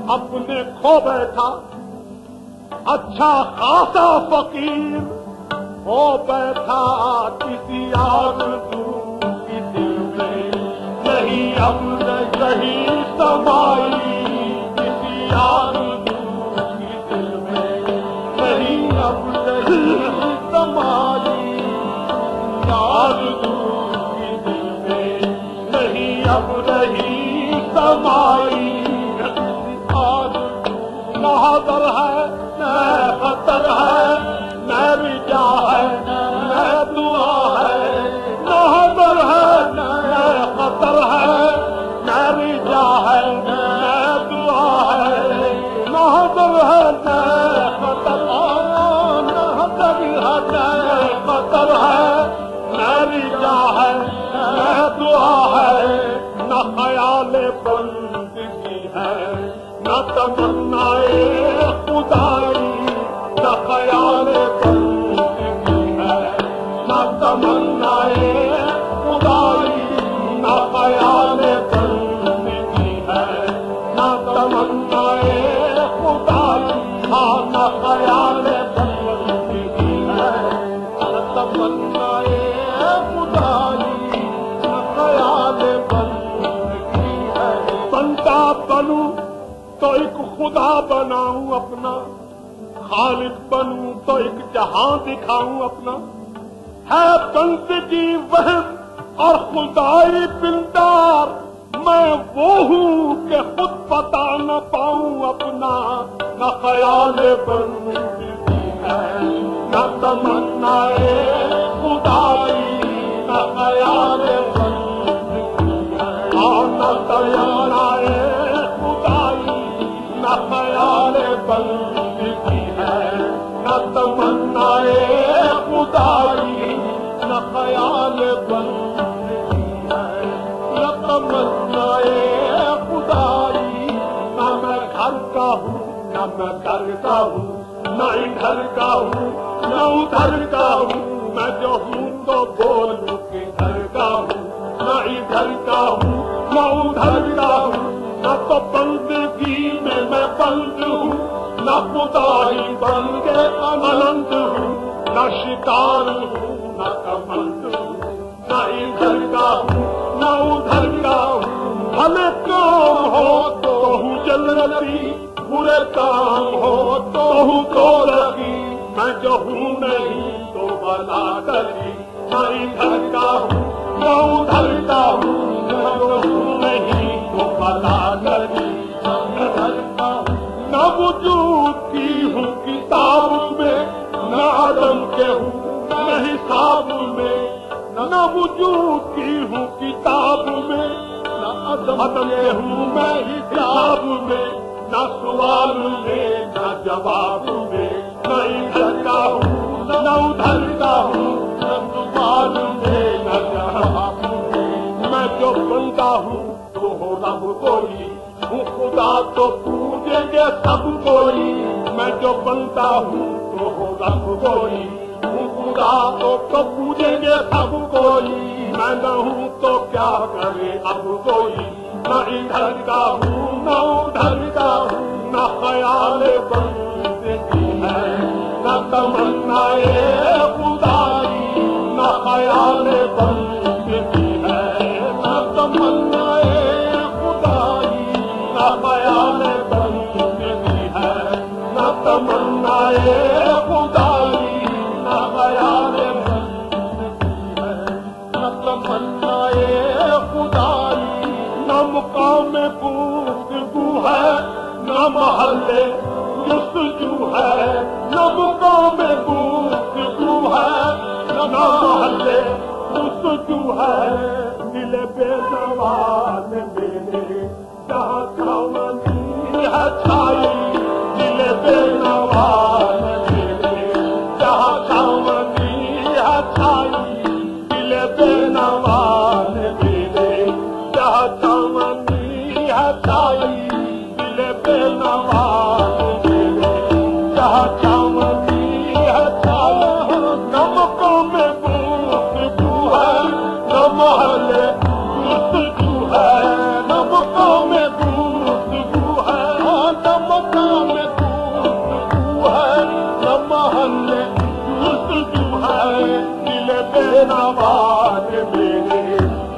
اپنے کھو بیٹھا اچھا خاصا فقیر ہو بیٹھا کسی آرزو کی دل میں نہیں اب نہیں سمائی کسی آرزو کی دل میں نہیں اب نہیں سمائی آرزو کی دل میں نہیں اب نہیں سمائی در ہے ناظر ہے نئے خطر نظر ہے نئے خطر ہے میری جا ہے نئے دعا ہے نہ خیال بندگی ہے نہ تمنائے خدائی نہ خیال بندگی ہے نہ تمنائے خدائی نہ خیال بندگی ہے نہ تمنائے خدائی ہاں نہ خیال بندگی ہے نہ تمنائے خدائی نہ خیال بندگی ہے بندہ بنوں تو ایک خدا بناؤں اپنا خالق بنوں تو ایک جہاں دکھاؤں اپنا ہے بندگی وہم اور خدائی پندار میں وہ ہوں کہ خود پتا نہ پاؤں اپنا نہ خیال بندگی ہے نہ تمنائے خدائی نہ خیال بندگی ہے نہ تمنائے خدائی نہ خیال بندگی ہے نہ تمنائے خدائی نہ خیال بندگی ہے نہ تمنائے خدائی نہ میں گھر کا ہوں نہ میں گھر کا ہوں نہ ادھر کا ہوں نہ ادھر کا ہوں میں جو ہوں تو بولوں کہ گھر کا ہوں نہ ادھر کا ہوں نہ ادھر کا ہوں نہ تو بندگی میں بند ہوں نہ خدائی بن کے آنند ہوں نہ شکار ہوں نہ کمند ہوں نہ ادھر کا ہوں نہ ادھر کا ہوں بھلے کام ہو تو ہوں جنتی برے کام ہو تو ہوں تو لگی میں جو ہوں نہیں تو بلا کری نہ ادھر کا ہوں نہ ادھر کا ہوں میں جو ہوں نہیں تو بلا کری نہ وجود کی ہوں کتاب میں نہ عدم کے ہوں نہ حساب میں نہ وجود کی ہوں کتاب میں نہ عدم کے ہوں میں حساب میں نہ سوال میں نہ جواب میں نہ ادھر کا ہوں نہ ادھر کا ہوں نہ سوال میں نہ جواب میں جو بندہ ہوں تو ہو رب کوئی ہوں خدا تو پوجیں گے سب کوئی میں جو بندہ ہوں تو ہو رب کوئی ہوں خدا تو پوجیں گے سب کوئی میں نہ ہوں تو کیا کرے اب کوئی نہ ادھر کا ہوں نہ ادھر کا ہوں نہ خیال بندگی ہے نہ تمنائے خدائی نہ خیال بندگی ہے نہ تمنائے خدائی نہ خیال بندگی ہے نہ تمنائے خدائی نہ خیال بندگی ہے نہ تمنائے خدائی نہ مقام گفتگو ہے نہ محلے جستجو ہے نہ مقام گفتگو ہے نہ محلے جستجو ہے دل بے زبان میرے جہاں چھاونی ہے چھائی دل بے زبان میرے جہاں چھاونی ہے چھائی دل بے زبان میرے جہاں چھاونی ہے چھائی دل بے زبان میرے جہاں چھاونی ہے چھائی نہ مقام گفتگو ہے نہ محلے جستجو ہے نہ مقام گفتگو ہے نہ مقام گفتگو ہے نہ محلے جستجو ہے دل بے نواز میرے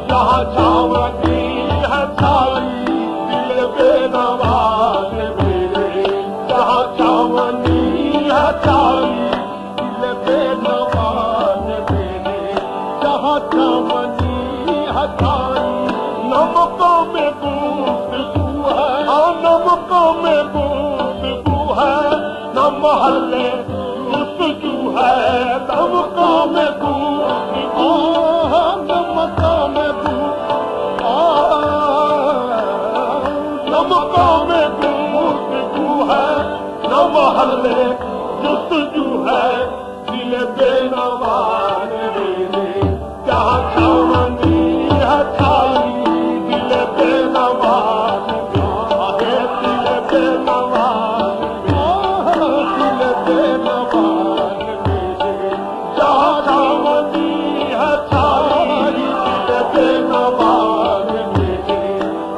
جہاں چھاونی ہے چھائی دل بے نواز میرے جہاں چھاونی ہے چھائی دل بے نواز میرے جہاں چھاونی ہے چھائی نہ مقام گفتگو ہے نہ مقام گفتگو ہے نہ محلے جستجو ہے نہ مقام گفتگو نہ مقام نہ مقام گفتگو ہے نہ محلے جستجو ہے دل بے نوان میرے جہاں چاونی ہے چھائی دل بے نوان ہے دل بے نوان دل بے نوان میرے جہاں چاونی ہے چھائی دل بے نوان میرے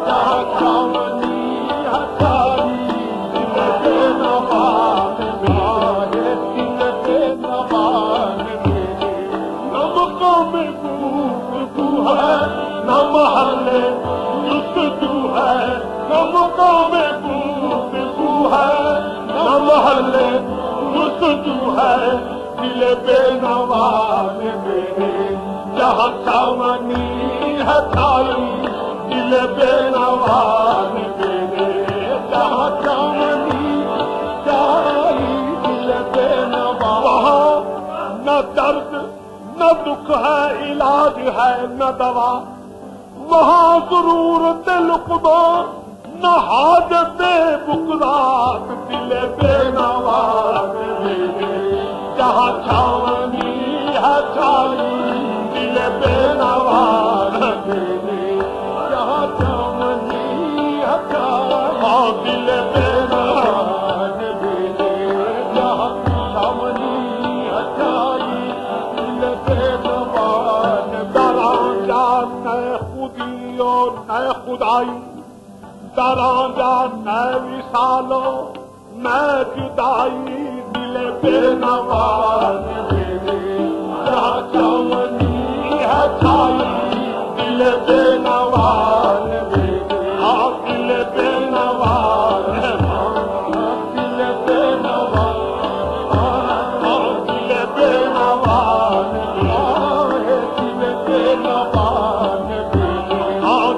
جہاں چاونی ہے چھائی دل بے نوان میرے دل بے نوان میرے نمکوں میں گفتگو ہے نہ محلے جستجو ہے نمکوں میں گفتگو ہے نہ محلے جستجو ہے دل بے نوان میرے جہاں چاونی ہے چھائی دل بے نوان میرے جہاں چاونی چھائی دل بے نوان وہاں نہ درد نہ دکھ ہے علاج ہے نہ دوا وہاں ضرورت لقمہ نہ حاجت بکرات دل بے نوان میرے جہاں چھاونی ہے چھائی دل بے نوان میرے جہاں چھاونی ہے چھائی دل بے نوان میرے جہاں چھاونی ہے چھائی دل بے نوان دران جان نئے خودی اور نئے خدائی دران جان نئے وصالو نئے جدائی دل بے نوان میرے جہاں چاونی ہے چھائی دل بے نوان میرے دل بے نوان دل بے نوان دل بے نوان دل بے نوان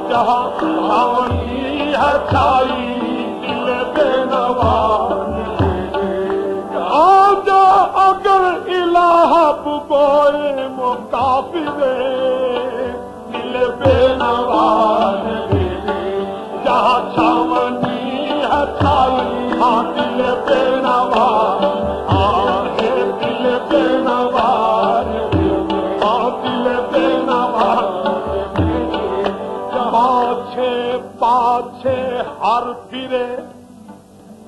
جہاں چاونی ہے چھائی دل بے نوان آجا اگر الہ بگوئے مقافرے دل بے نوان میرے جہاں چاونی ہے چھائی دل بے نوان دل بے نوان دل بے نوان پاچھے پاچھے ہر پھرے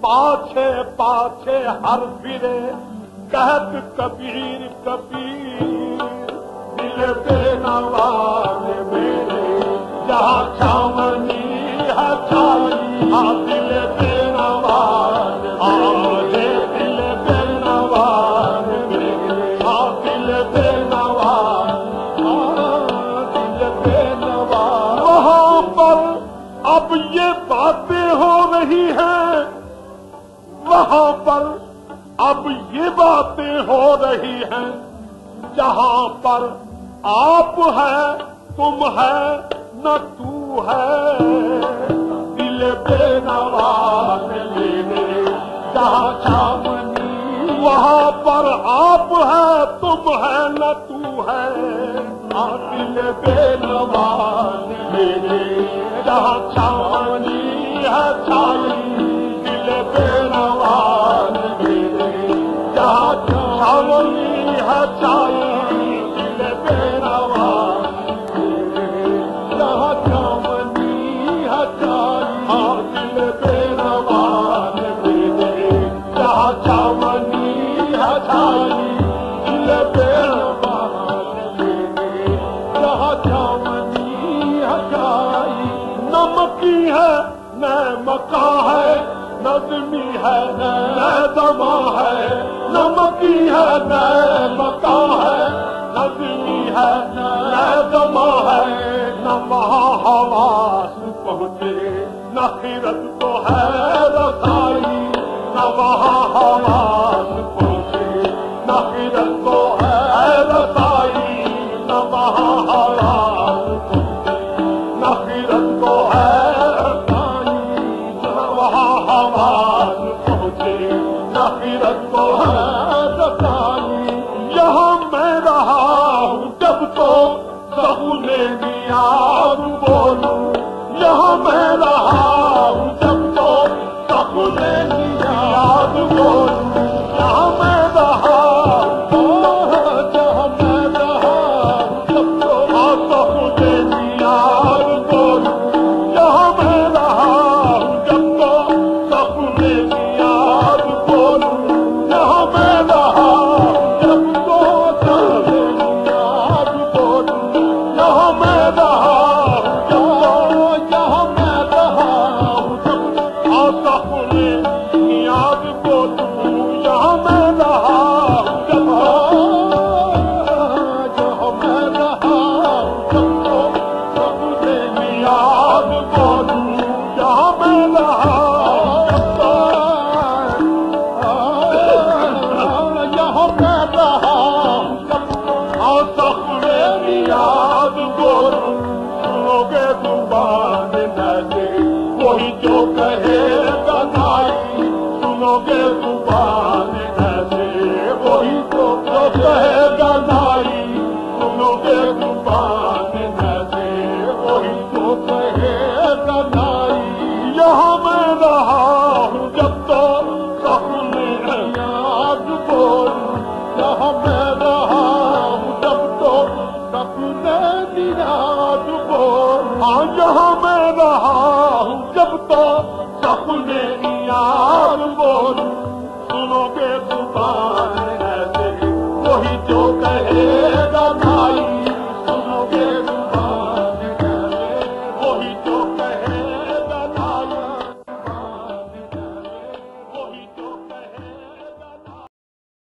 پاچھے پاچھے ہر پھرے کہت کبیر کبیر دل بے نوان میرے جہاں چاونی ہے چھائی دل بے نوان دل بے نوان میرے دل بے نوان دل بے نوان وہاں پر اب یہ باتیں ہو رہی ہیں وہاں پر اب یہ باتیں ہو رہی ہیں جہاں پر آپ ہے تم ہے نہ تو ہے دل بے نوان میرے جہاں چاونی وہاں پر آپ ہے تم ہے نہ تو ہے دل بے نوان میرے جہاں چاونی ہے چھائی دل بے نوان میرے جہاں چاونی ہے چھائی دل بے نوان میرے جہاں چاونی ہے چھائی دل بے نوان میرے جہاں چاونی ہے چھائی دل بے نوان میرے جہاں چاونی ہے چھائی نمکی ہے نہ مکاں ہے نظمی ہے نہ دما ہے نمکی ہے نہ مکاں ہے نظمی ہے نہ دما ہے نہ وہاں حواس پہنچے نہ خیرت تو ہے رسائی نہ وہاں حواس پہنچے نہ خیرت تو ہے رسائی نہ وہاں حواس پہنچے نہ خیرت تو ہے رسائی نہ وہاں حواس پہنچے نہ خیرت تو ہے رسائی یہاں میں رہا ہوں جب تو سہولے نیاز بولوں یہاں میں رہا ہوں جب تو سہولے نیاز بولوں زبان ایسے وہی تو کہے گا ناری سنو بے زبان ایسے وہی تو کہے گا ناری یہاں میں رہا ہوں جب تو سپنے یاد بولوں یہاں میں رہا ہوں جب تو سپنے یاد بولوں یہاں میں رہا ہوں جب تو